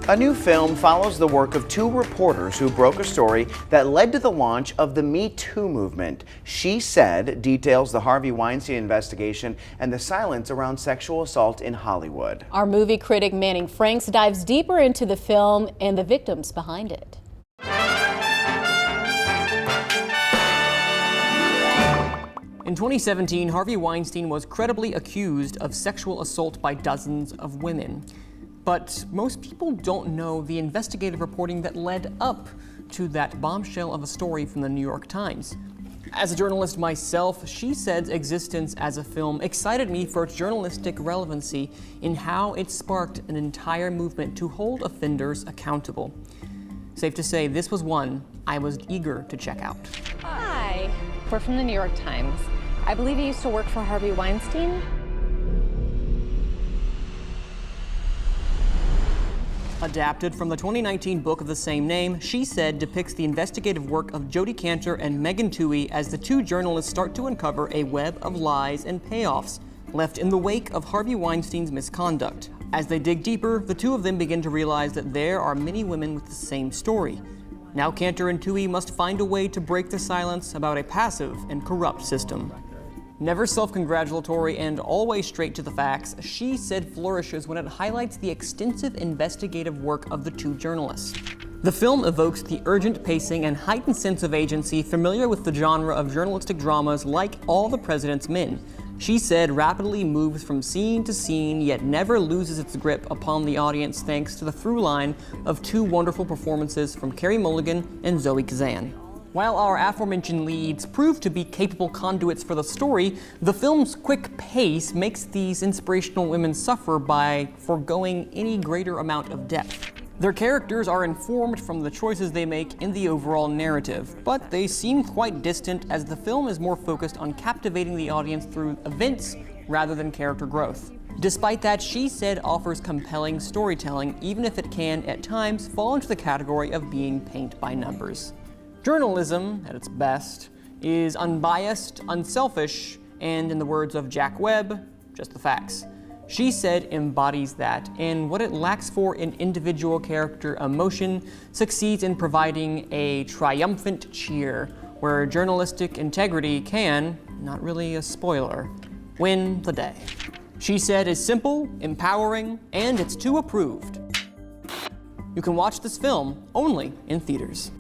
A new film follows the work of two reporters who broke a story that led to the launch of the Me Too movement. She Said details the Harvey Weinstein investigation and the silence around sexual assault in Hollywood. Our movie critic Manning Franks dives deeper into the film and the victims behind it. In 2017, Harvey Weinstein was credibly accused of sexual assault by dozens of women. But most people don't know the investigative reporting that led up to that bombshell of a story from the New York Times. As a journalist myself, She Said's existence as a film excited me for its journalistic relevancy in how it sparked an entire movement to hold offenders accountable. Safe to say, this was one I was eager to check out. Hi, we're from the New York Times. I believe you used to work for Harvey Weinstein. Adapted from the 2019 book of the same name, She Said depicts the investigative work of Jodi Kantor and Megan Twohey as the two journalists start to uncover a web of lies and payoffs left in the wake of Harvey Weinstein's misconduct. As they dig deeper, the two of them begin to realize that there are many women with the same story. Now Kantor and Twohey must find a way to break the silence about a passive and corrupt system. Never self-congratulatory and always straight to the facts, She Said flourishes when it highlights the extensive investigative work of the two journalists. The film evokes the urgent pacing and heightened sense of agency familiar with the genre of journalistic dramas like All the President's Men. She Said rapidly moves from scene to scene, yet never loses its grip upon the audience thanks to the through line of two wonderful performances from Carey Mulligan and Zoe Kazan. While our aforementioned leads prove to be capable conduits for the story, the film's quick pace makes these inspirational women suffer by foregoing any greater amount of depth. Their characters are informed from the choices they make in the overall narrative, but they seem quite distant as the film is more focused on captivating the audience through events rather than character growth. Despite that, She Said offers compelling storytelling, even if it can, at times, fall into the category of being paint by numbers. Journalism, at its best, is unbiased, unselfish, and in the words of Jack Webb, just the facts. She Said embodies that, and what it lacks for in individual character emotion succeeds in providing a triumphant cheer, where journalistic integrity can, not really a spoiler, win the day. She Said is simple, empowering, and it's too approved. You can watch this film only in theaters.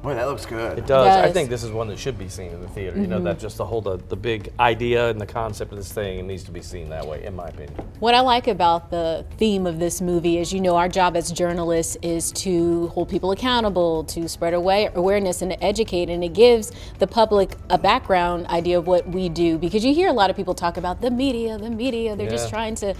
Boy, that looks good. It does. Yes. I think this is one that should be seen in the theater. You know, that just the big idea and the concept of this thing needs to be seen that way, in my opinion. What I like about the theme of this movie is, our job as journalists is to hold people accountable, to spread awareness and to educate, and it gives the public a background idea of what we do, because you hear a lot of people talk about the media, they're just trying to,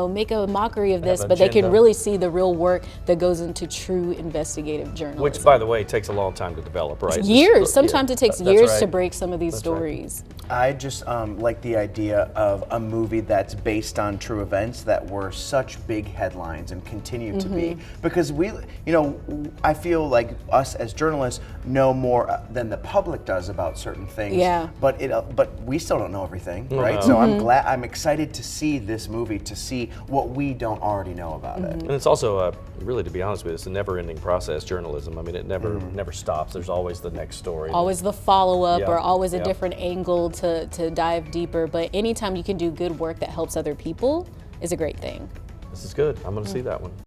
make a mockery of this, but they can really see the real work that goes into true investigative journalism. Which, by the way, takes a long time to develop, right? Years. Sometimes it takes years right. to break some of these That's stories. I just like the idea of a movie that's based on true events that were such big headlines and continue to be, because I feel like us as journalists know more than the public does about certain things. Yeah. But we still don't know everything, right? So I'm excited to see this movie, to see what we don't already know about it. And it's also, really, to be honest with you, it's a never-ending process, journalism. I mean, it never stops. There's always the next story. Always the follow-up, or always a yeah. different angle to dive deeper. But anytime you can do good work that helps other people is a great thing. This is good. I'm going to see that one.